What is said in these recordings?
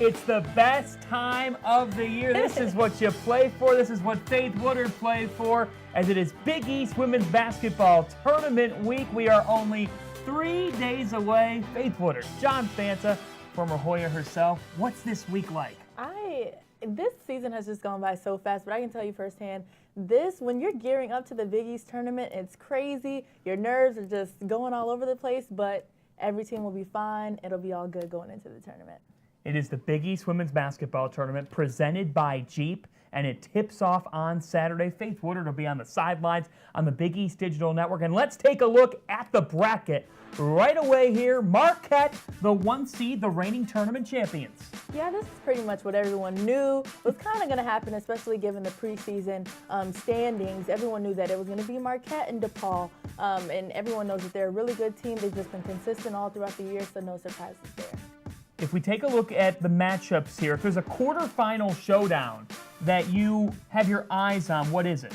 It's the best time of the year. This is what you play for. This is what Faith Woodard played for, as it is Big East Women's Basketball Tournament Week. We are only 3 days away. Faith Woodard, John Fanta, former Hoya herself. What's this week like? This season has just gone by so fast, but I can tell you firsthand, when you're gearing up to the Big East tournament, it's crazy. Your nerves are just going all over the place, but every team will be fine. It'll be all good going into the tournament. It is the Big East Women's Basketball Tournament presented by Jeep, and it tips off on Saturday. Faith Woodard will be on the sidelines on the Big East Digital Network. And let's take a look at the bracket right away here. Marquette, the 1 seed, the reigning tournament champions. Yeah, this is pretty much what everyone knew was kind of going to happen, especially given the preseason standings. Everyone knew that it was going to be Marquette and DePaul, and everyone knows that they're a really good team. They've just been consistent all throughout the year, so no surprises there. If we take a look at the matchups here, if there's a quarterfinal showdown that you have your eyes on, what is it?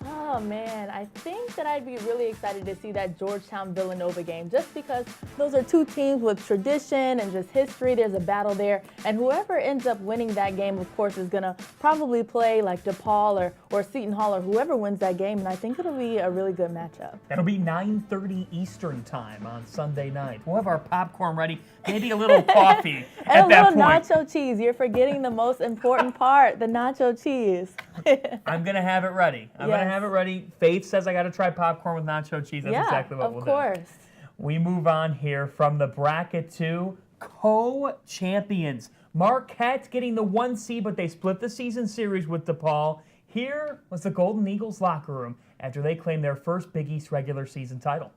Oh, man, I think that I'd be really excited to see that Georgetown-Villanova game, just because those are two teams with tradition and just history. There's a battle there, and whoever ends up winning that game, of course, is going to probably play like DePaul or Seton Hall or whoever wins that game, and I think it'll be a really good matchup. That'll be 9:30 Eastern time on Sunday night. We'll have our popcorn ready, maybe a little coffee at that point. And a little nacho cheese. You're forgetting the most important part, the nacho cheese. I'm going to have it ready. I'm going to have it ready. Faith says I got to try popcorn with nacho cheese. That's exactly what we'll do. Of course. We move on here from the bracket to co-champions. Marquette getting the 1 seed, but they split the season series with DePaul. Here was the Golden Eagles locker room after they claimed their first Big East regular season title.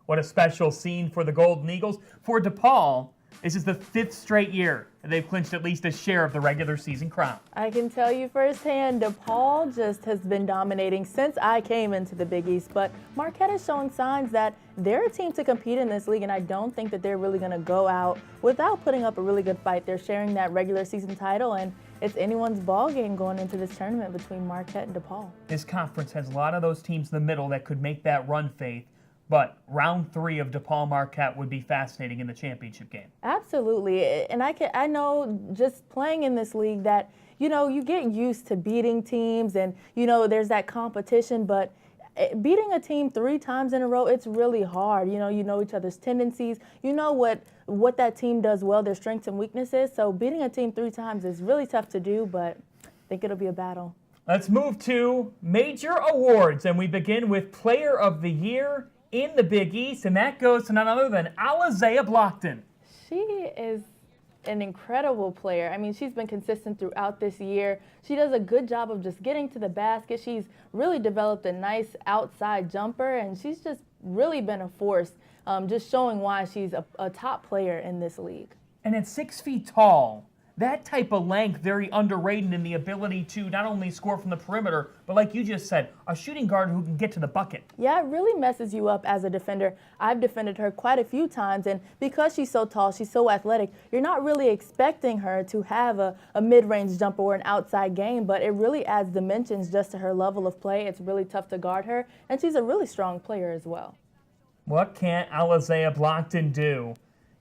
What a special scene for the Golden Eagles. For DePaul, this is the 5th straight year they've clinched at least a share of the regular season crown. I can tell you firsthand, DePaul just has been dominating since I came into the Big East, but Marquette is showing signs that they're a team to compete in this league, and I don't think that they're really going to go out without putting up a really good fight. They're sharing that regular season title, and it's anyone's ball game going into this tournament between Marquette and DePaul. This conference has a lot of those teams in the middle that could make that run, Faith. But round 3 of DePaul-Marquette would be fascinating in the championship game. Absolutely. And I know just playing in this league that, you get used to beating teams and, there's that competition. But beating a team 3 times in a row, it's really hard. You know each other's tendencies. You know what that team does well, their strengths and weaknesses. So beating a team 3 times is really tough to do, but I think it'll be a battle. Let's move to major awards, and we begin with Player of the Year in the Big East, and that goes to none other than Alizea Blockton. She is an incredible player. I mean, she's been consistent throughout this year. She does a good job of just getting to the basket. She's really developed a nice outside jumper, and she's just really been a force, just showing why she's a top player in this league. And at 6 feet tall, that type of length, very underrated in the ability to not only score from the perimeter, but like you just said, a shooting guard who can get to the bucket. Yeah, it really messes you up as a defender. I've defended her quite a few times, and because she's so tall, she's so athletic, you're not really expecting her to have a mid-range jumper or an outside game, but it really adds dimensions just to her level of play. It's really tough to guard her, and she's a really strong player as well. What can't Alizea Blockton do?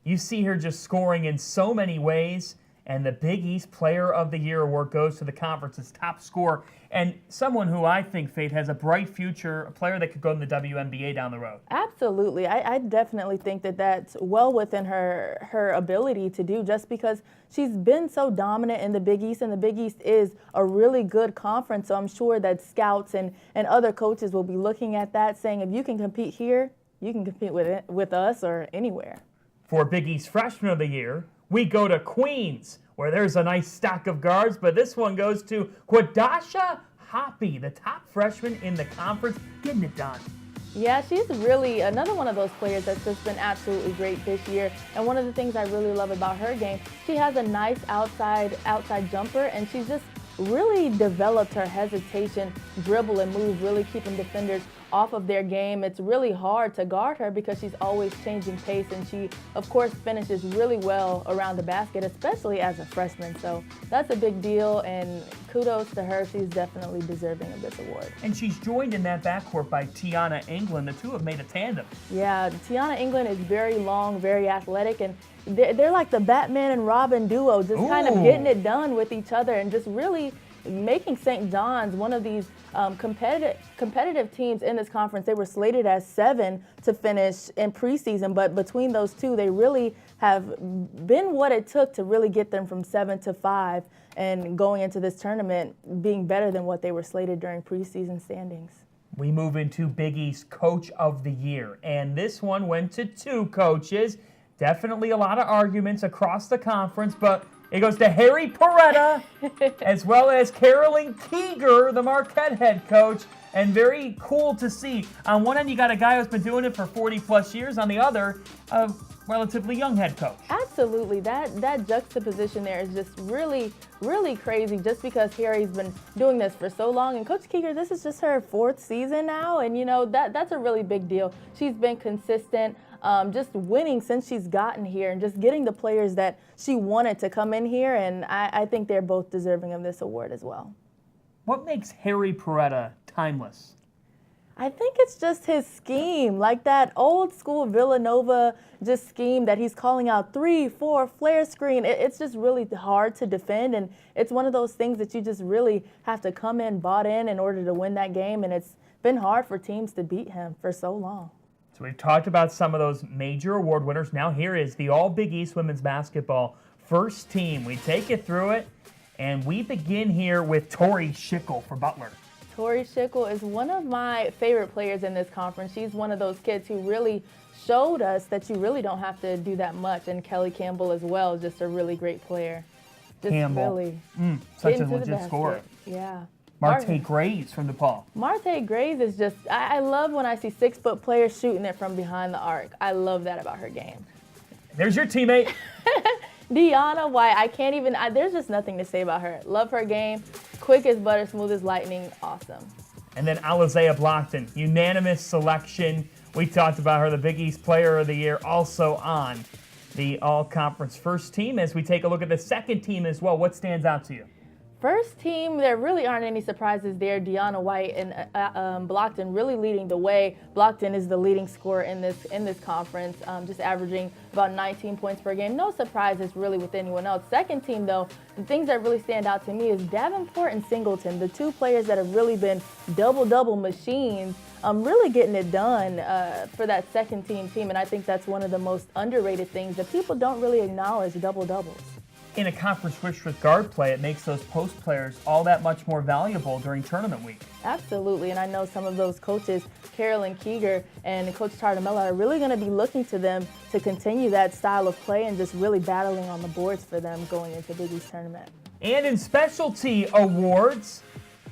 You see her just scoring in so many ways. And the Big East Player of the Year award goes to the conference's top scorer and someone who I think, Faith, has a bright future, a player that could go in the WNBA down the road. Absolutely. I definitely think that that's well within her ability to do, just because she's been so dominant in the Big East, and the Big East is a really good conference. So I'm sure that scouts and other coaches will be looking at that, saying if you can compete here, you can compete with us or anywhere. For Big East Freshman of the Year, we go to Queens, where there's a nice stack of guards, but this one goes to Quadasha Hoppy, the top freshman in the conference, getting it done. Yeah, she's really another one of those players that's just been absolutely great this year. And one of the things I really love about her game, she has a nice outside jumper, and she's just really developed her hesitation, dribble, and move, really keeping defenders off of their game. It's really hard to guard her because she's always changing pace, and she, of course, finishes really well around the basket, especially as a freshman. So that's a big deal, and kudos to her. She's definitely deserving of this award. And she's joined in that backcourt by Tiana England. The two have made a tandem. Yeah, Tiana England is very long, very athletic, and they're like the Batman and Robin duo, just kind of getting it done with each other and just really making St. John's one of these competitive teams in this conference. They were slated as 7 to finish in preseason, but between those two, they really have been what it took to really get them from 7 to 5 and going into this tournament being better than what they were slated during preseason standings. We move into Big East Coach of the Year, and this one went to 2 coaches. Definitely a lot of arguments across the conference, but it goes to Harry Perretta as well as Carolyn Keeger, the Marquette head coach, and very cool to see. On one end, you got a guy who's been doing it for 40-plus years. On the other, a relatively young head coach. Absolutely. That juxtaposition there is just really, really crazy just because Harry's been doing this for so long. And Coach Keeger, this is just her 4th season now, and, that's a really big deal. She's been consistent. Just winning since she's gotten here and just getting the players that she wanted to come in here, and I think they're both deserving of this award as well. What makes Harry Perretta timeless? I think it's just his scheme, like that old school Villanova just scheme that he's calling out 3-4 flare screen. It's just really hard to defend, and it's one of those things that you just really have to come in bought in order to win that game, and it's been hard for teams to beat him for so long. So we've talked about some of those major award winners. Now here is the All Big East Women's Basketball first team. We take you through it, and we begin here with Tori Schickel for Butler. Tori Schickel is one of my favorite players in this conference. She's one of those kids who really showed us that you really don't have to do that much. And Kelly Campbell as well, just a really great player. Just Campbell. Really Such a legit scorer. Yeah. Marte Graves from DePaul. Marte Graves is just, I love when I see 6-foot players shooting it from behind the arc. I love that about her game. There's your teammate. Deanna White, I can't even, there's just nothing to say about her. Love her game. Quick as butter, smooth as lightning. Awesome. And then Alizea Blockton, unanimous selection. We talked about her, the Big East Player of the Year, also on the All-Conference first team. As we take a look at the second team as well, what stands out to you? First team, there really aren't any surprises there. Deanna White and Blockton really leading the way. Blockton is the leading scorer in this conference, just averaging about 19 points per game. No surprises really with anyone else. Second team, though, the things that really stand out to me is Davenport and Singleton, the 2 players that have really been double-double machines, really getting it done for that second team. And I think that's one of the most underrated things that people don't really acknowledge, double-doubles. In a conference rich with guard play, it makes those post players all that much more valuable during tournament week. Absolutely, and I know some of those coaches, Carolyn Keeger and Coach Tardamella, are really going to be looking to them to continue that style of play and just really battling on the boards for them going into Big East tournament. And in specialty awards,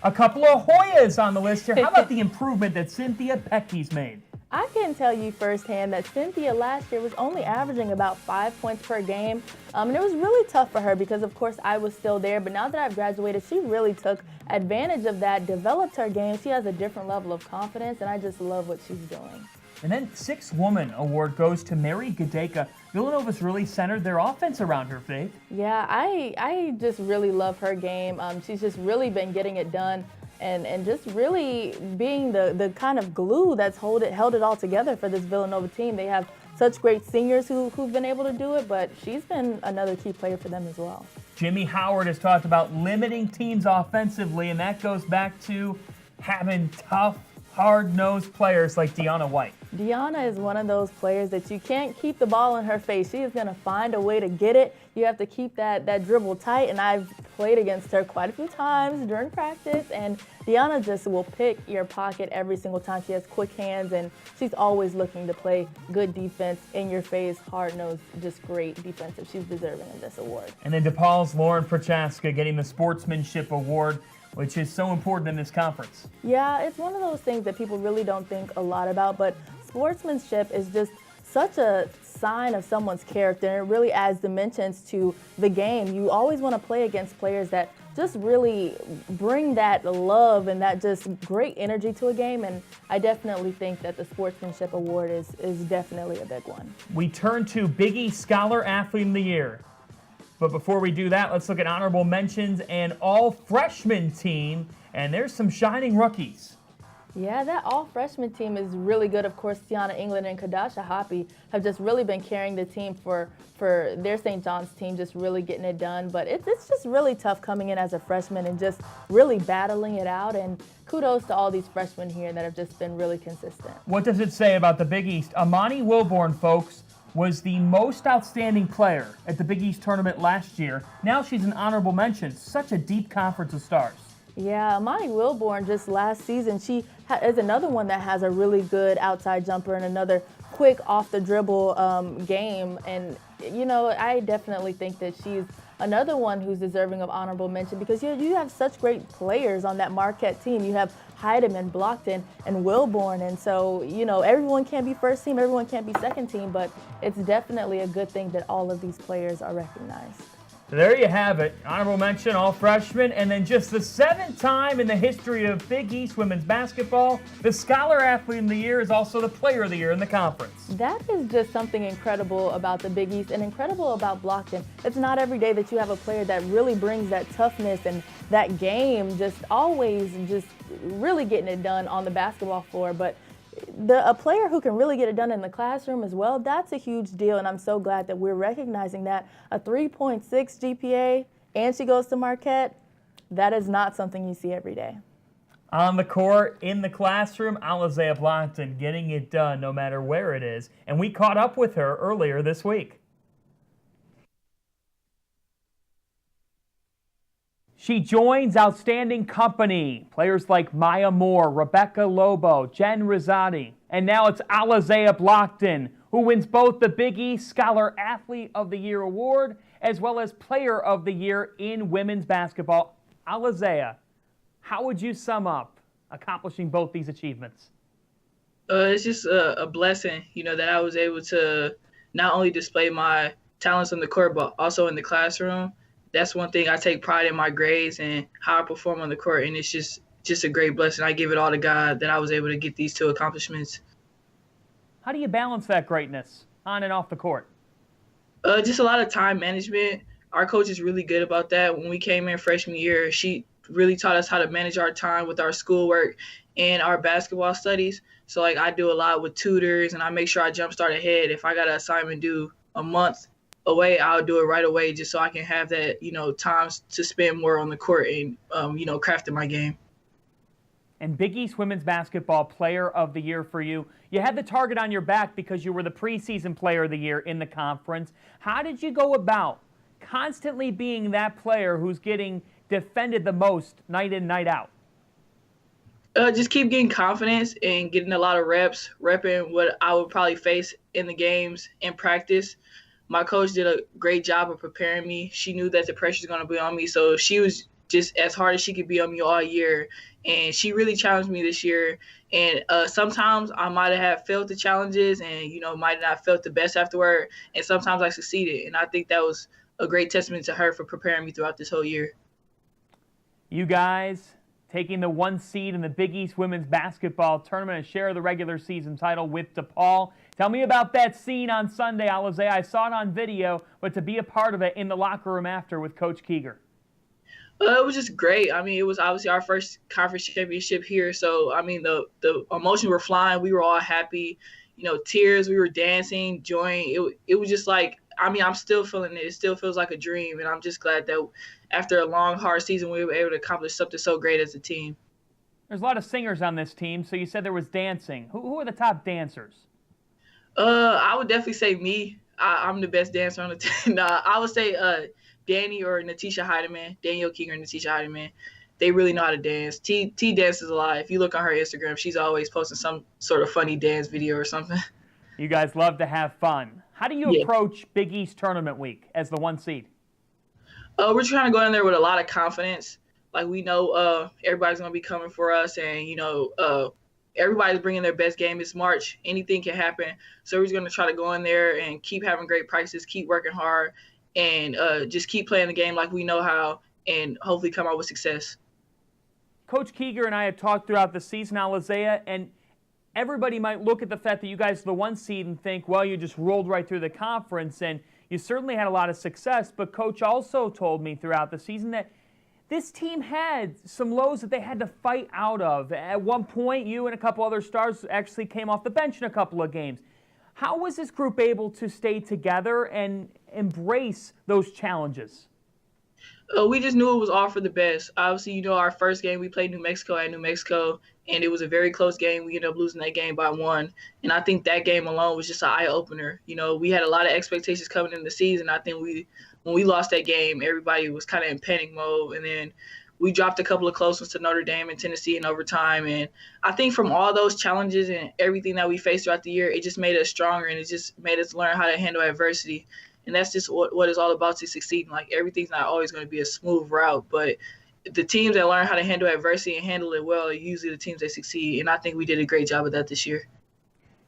a couple of Hoyas on the list here. How about the improvement that Cynthia Peckey's made? I can tell you firsthand that Cynthia last year was only averaging about 5 points per game. And it was really tough for her because, of course, I was still there. But now that I've graduated, she really took advantage of that, developed her game. She has a different level of confidence, and I just love what she's doing. And then Sixth Woman Award goes to Mary Gadeka. Villanova's really centered their offense around her, Faith. Yeah, I just really love her game. She's just really been getting it done. And just really being the kind of glue that's held it all together for this Villanova team. They have such great seniors who've been able to do it, but she's been another key player for them as well. Jimmy Howard has talked about limiting teams offensively, and that goes back to having tough, hard-nosed players like Deanna White. Deanna is one of those players that you can't keep the ball in her face. She is going to find a way to get it. You have to keep that dribble tight, and I've played against her quite a few times during practice, and Deanna just will pick your pocket every single time. She has quick hands, and she's always looking to play good defense, in your face, hard-nosed, just great defensive. She's deserving of this award. And then DePaul's Lauren Prochaska getting the Sportsmanship Award, which is so important in this conference. Yeah, it's one of those things that people really don't think a lot about, but sportsmanship is just such a sign of someone's character, and it really adds dimensions to the game. You always want to play against players that just really bring that love and that just great energy to a game. And I definitely think that the Sportsmanship Award is definitely a big one. We turn to Big East Scholar Athlete of the Year. But before we do that, let's look at honorable mentions and all freshman team. And there's some shining rookies. Yeah, that all-freshman team is really good. Of course, Tiana England and Kadasha Hoppy have just really been carrying the team for their St. John's team, just really getting it done. But it's just really tough coming in as a freshman and just really battling it out. And kudos to all these freshmen here that have just been really consistent. What does it say about the Big East? Amani Wilborn, folks, was the most outstanding player at the Big East tournament last year. Now she's an honorable mention. Such a deep conference of stars. Yeah, Amani Wilborn just last season, she is another one that has a really good outside jumper and another quick off the dribble game. And, you know, I definitely think that she's another one who's deserving of honorable mention because you have such great players on that Marquette team. You have Heidemann, Blockton, and Wilborn. And so, you know, everyone can't be first team, everyone can't be second team, but it's definitely a good thing that all of these players are recognized. So there you have it. Honorable mention, all freshmen. And then just the 7th time in the history of Big East women's basketball, the Scholar Athlete of the Year is also the Player of the Year in the conference. That is just something incredible about the Big East and incredible about Blockton. It's not every day that you have a player that really brings that toughness and that game, just always just really getting it done on the basketball floor. But a player who can really get it done in the classroom as well, that's a huge deal, and I'm so glad that we're recognizing that. A 3.6 GPA, and she goes to Marquette, that is not something you see every day. On the court, in the classroom, Alizea Blockton getting it done no matter where it is, and we caught up with her earlier this week. She joins outstanding company, players like Maya Moore, Rebecca Lobo, Jen Rosati, and now it's Alizea Blockton, who wins both the Big East Scholar Athlete of the Year award as well as Player of the Year in women's basketball. Alizea, how would you sum up accomplishing both these achievements? It's just a blessing, you know, that I was able to not only display my talents on the court, but also in the classroom. That's one thing I take pride in my grades and how I perform on the court, and it's just a great blessing. I give it all to God that I was able to get these 2 accomplishments. How do you balance that greatness on and off the court? Just a lot of time management. Our coach is really good about that. When we came in freshman year, she really taught us how to manage our time with our schoolwork and our basketball studies. So, like, I do a lot with tutors, and I make sure I jumpstart ahead. If I got an assignment due a month away, I'll do it right away just so I can have that, you know, time to spend more on the court and, you know, crafting my game. And Big East Women's Basketball Player of the Year for you. You had the target on your back because you were the preseason Player of the Year in the conference. How did you go about constantly being that player who's getting defended the most night in, night out? Just keep getting confidence and getting a lot of reps, repping what I would probably face in the games in practice. My coach did a great job of preparing me. She knew that the pressure was going to be on me, so she was just as hard as she could be on me all year. And she really challenged me this year. And sometimes I might have failed the challenges and, you know, might not have felt the best afterward. And sometimes I succeeded. And I think that was a great testament to her for preparing me throughout this whole year. You guys taking the 1 seed in the Big East Women's Basketball Tournament and share the regular season title with DePaul. Tell me about that scene on Sunday, Alizea. I saw it on video, but to be a part of it in the locker room after with Coach Keeger. It was just great. I mean, it was obviously our first conference championship here. So, I mean, the emotions were flying. We were all happy. You know, tears. We were dancing, enjoying. It was just like, I mean, I'm still feeling it. It still feels like a dream. And I'm just glad that after a long, hard season, we were able to accomplish something so great as a team. There's a lot of singers on this team. So you said there was dancing. Who are the top dancers? I would definitely say me. I'm the best dancer on the team. I would say Danny or Natisha Heidemann, Danielle Keeger and Natisha Heidemann. They really know how to dance. T dances a lot. If you look on her Instagram, she's always posting some sort of funny dance video or something. You guys love to have fun. How do you approach Big East Tournament Week as the 1 seed? We're trying to go in there with a lot of confidence. Like, we know everybody's going to be coming for us, and, you know, everybody's bringing their best game. It's March. Anything can happen. So we're just going to try to go in there and keep having great practice, keep working hard, and just keep playing the game like we know how. and hopefully come out with success. Coach Keeger and I have talked throughout the season, Alizea, and everybody might look at the fact that you guys are the 1 seed and think, well, you just rolled right through the conference, and you certainly had a lot of success. But Coach also told me throughout the season that this team had some lows that they had to fight out of. At one point, you and a couple other stars actually came off the bench in a couple of games. How was this group able to stay together and embrace those challenges? We just knew it was all for the best. Obviously, our first game we played New Mexico at New Mexico, and it was a very close game. We ended up losing that game by 1. And I think that game alone was just an eye-opener. We had a lot of expectations coming in the season. I think when we lost that game, everybody was kind of in panic mode. And then we dropped a couple of close ones to Notre Dame and Tennessee in overtime. And I think from all those challenges and everything that we faced throughout the year, it just made us stronger, and it just made us learn how to handle adversity. And that's just what it's all about to succeed. Like, everything's not always going to be a smooth route, but the teams that learn how to handle adversity and handle it well are usually the teams that succeed. And I think we did a great job of that this year.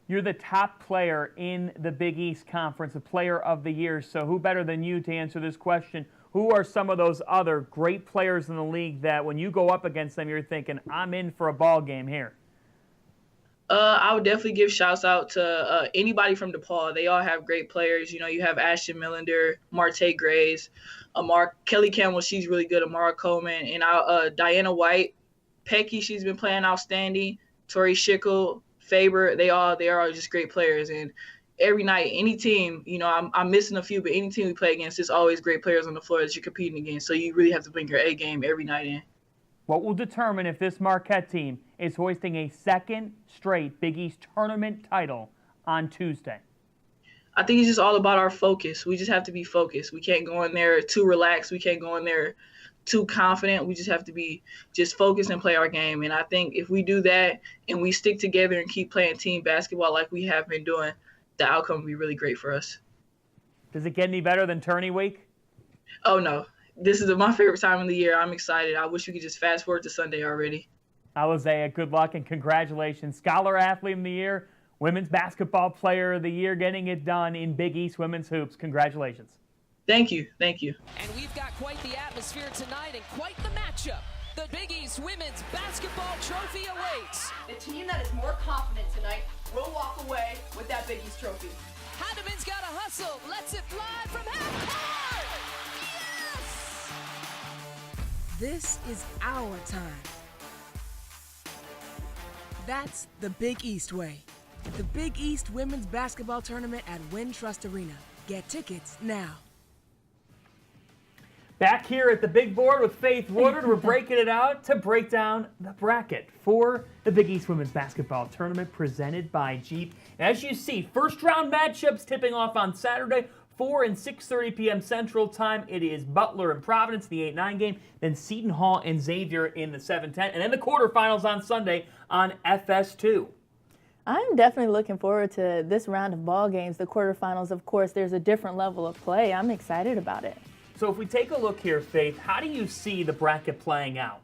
You're the top player in the Big East Conference, a player of the year. So who better than you to answer this question? Who are some of those other great players in the league that when you go up against them, you're thinking, I'm in for a ball game here? I would definitely give shouts out to anybody from DePaul. They all have great players. You have Ashton Millender, Marte Grays, Kelly Campbell, she's really good, Amara Coleman, and Diana White, Pecky, she's been playing outstanding, Tori Schickel, Faber, they are just great players. And every night, any team, I'm missing a few, but any team we play against, there's always great players on the floor that you're competing against. So you really have to bring your A game every night in. What will determine if this Marquette team is hoisting a second straight Big East tournament title on Tuesday? I think it's just all about our focus. We just have to be focused. We can't go in there too relaxed. We can't go in there too confident. We just have to be just focused and play our game. And I think if we do that and we stick together and keep playing team basketball like we have been doing, the outcome will be really great for us. Does it get any better than tourney week? Oh, no. This is my favorite time of the year. I'm excited. I wish we could just fast forward to Sunday already. Alizea, good luck and congratulations. Scholar Athlete of the Year, Women's Basketball Player of the Year, getting it done in Big East Women's Hoops. Congratulations. Thank you. Thank you. And we've got quite the atmosphere tonight and quite the matchup. The Big East Women's Basketball Trophy awaits. The team that is more confident tonight will walk away with that Big East trophy. Haddeman's got a hustle. Lets it fly from half court. Yes! This is our time. That's the Big East way. The Big East Women's Basketball Tournament at Wintrust Arena. Get tickets now. Back here at the big board with Faith Woodard, we're breaking it out to break down the bracket for the Big East Women's Basketball Tournament presented by Jeep. As you see, first round matchups tipping off on Saturday, 4 and 6:30 p.m. Central Time. It is Butler and Providence, the 8-9 game, then Seton Hall and Xavier in the 7-10, and then the quarterfinals on Sunday on FS2. I'm definitely looking forward to this round of ball games. The quarterfinals, of course, there's a different level of play. I'm excited about it. So if we take a look here, Faith, how do you see the bracket playing out?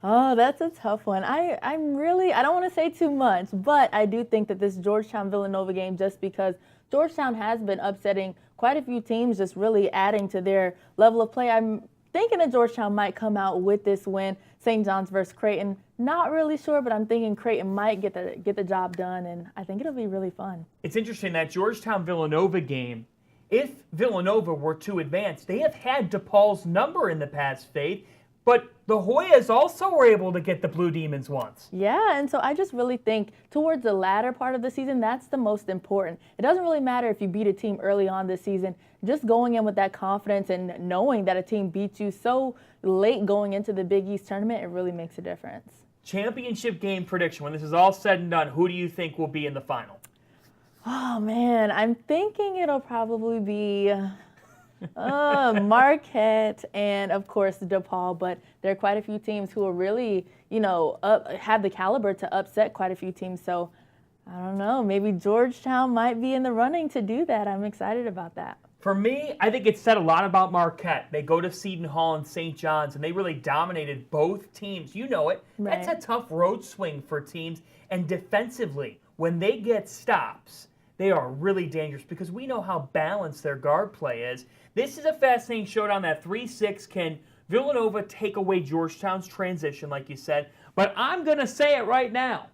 Oh, that's a tough one. I don't want to say too much, but I do think that this Georgetown-Villanova game, just because Georgetown has been upsetting quite a few teams, just really adding to their level of play. I'm thinking that Georgetown might come out with this win. St. John's versus Creighton, not really sure, but I'm thinking Creighton might get the job done, and I think it'll be really fun. It's interesting, that Georgetown-Villanova game, if Villanova were to advance, they have had DePaul's number in the past, Faith, but the Hoyas also were able to get the Blue Demons once. Yeah, and so I just really think towards the latter part of the season, that's the most important. It doesn't really matter if you beat a team early on this season. Just going in with that confidence and knowing that a team beat you so late going into the Big East tournament, it really makes a difference. Championship game prediction. When this is all said and done, who do you think will be in the final? Oh, man, I'm thinking it'll probably be Marquette and, of course, DePaul. But there are quite a few teams who are really, have the caliber to upset quite a few teams. So, I don't know, maybe Georgetown might be in the running to do that. I'm excited about that. For me, I think it said a lot about Marquette. They go to Seton Hall and St. John's, and they really dominated both teams. You know it. Right. That's a tough road swing for teams. And defensively, when they get stops, they are really dangerous because we know how balanced their guard play is. This is a fascinating showdown. That 3-6 can Villanova take away Georgetown's transition, like you said. But I'm going to say it right now.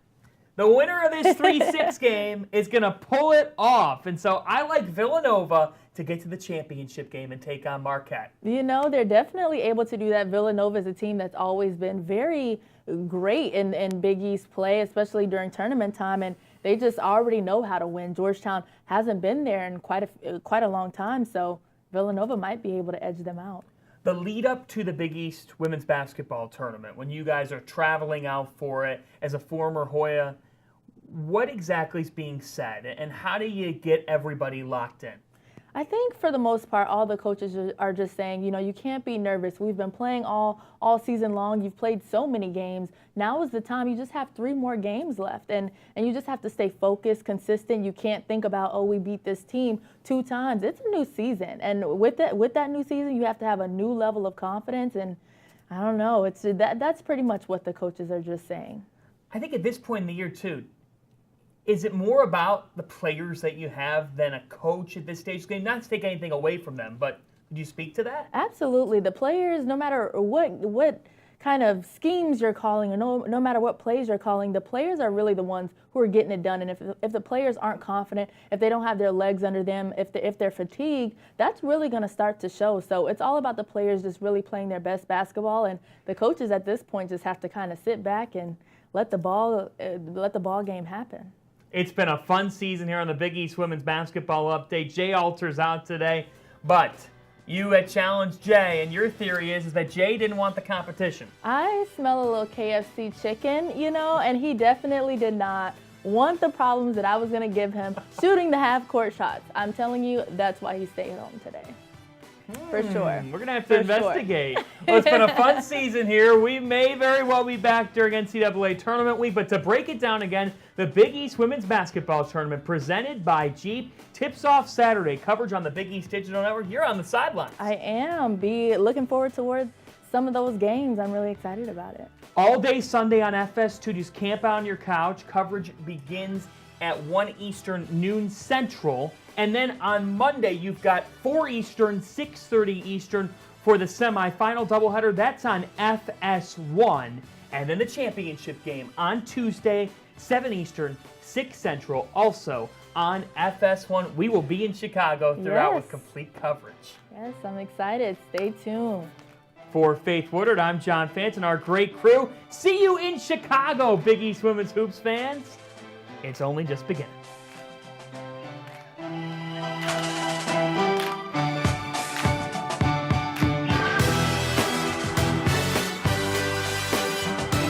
The winner of this 3-6 game is going to pull it off. And so I like Villanova to get to the championship game and take on Marquette. You know, they're definitely able to do that. Villanova is a team that's always been very great in Big East play, especially during tournament time, and they just already know how to win. Georgetown hasn't been there in quite a long time, so Villanova might be able to edge them out. The lead up to the Big East women's basketball tournament, when you guys are traveling out for it as a former Hoya, what exactly is being said and how do you get everybody locked in? I think for the most part, all the coaches are just saying, you know, you can't be nervous. We've been playing all season long. You've played so many games. Now is the time. You just have 3 more games left, and you just have to stay focused, consistent. You can't think about, oh, we beat this team 2 times. It's a new season, and with that new season, you have to have a new level of confidence. And I don't know. That's pretty much what the coaches are just saying. I think at this point in the year, too, is it more about the players that you have than a coach at this stage? Not to take anything away from them, but could you speak to that? Absolutely. The players, no matter what kind of schemes you're calling, or no matter what plays you're calling, the players are really the ones who are getting it done. And if the players aren't confident, if they don't have their legs under them, if they're fatigued, that's really going to start to show. So it's all about the players just really playing their best basketball, and the coaches at this point just have to kind of sit back and let the ball game happen. It's been a fun season here on the Big East Women's Basketball Update. Jay Alter's out today, but you had challenged Jay, and your theory is that Jay didn't want the competition. I smell a little KFC chicken, you know, and he definitely did not want the problems that I was going to give him shooting the half-court shots. I'm telling you, that's why he stayed home today. For sure. We're going to have to investigate. Well, it's been a fun season here. We may very well be back during NCAA Tournament Week, but to break it down again, the Big East Women's Basketball Tournament presented by Jeep tips off Saturday. Coverage on the Big East Digital Network. You're on the sidelines. I am. Be looking forward toward some of those games. I'm really excited about it. All day Sunday on FS2. Just camp out on your couch. Coverage begins at 1 Eastern, noon Central. And then on Monday, you've got 4 Eastern, 6:30 Eastern for the semifinal doubleheader. That's on FS1. And then the championship game on Tuesday, 7 Eastern, 6 Central, also on FS1. We will be in Chicago throughout with complete coverage. Yes, I'm excited. Stay tuned. For Faith Woodard, I'm John Fanton, our great crew. See you in Chicago, Big East Women's Hoops fans. It's only just beginning.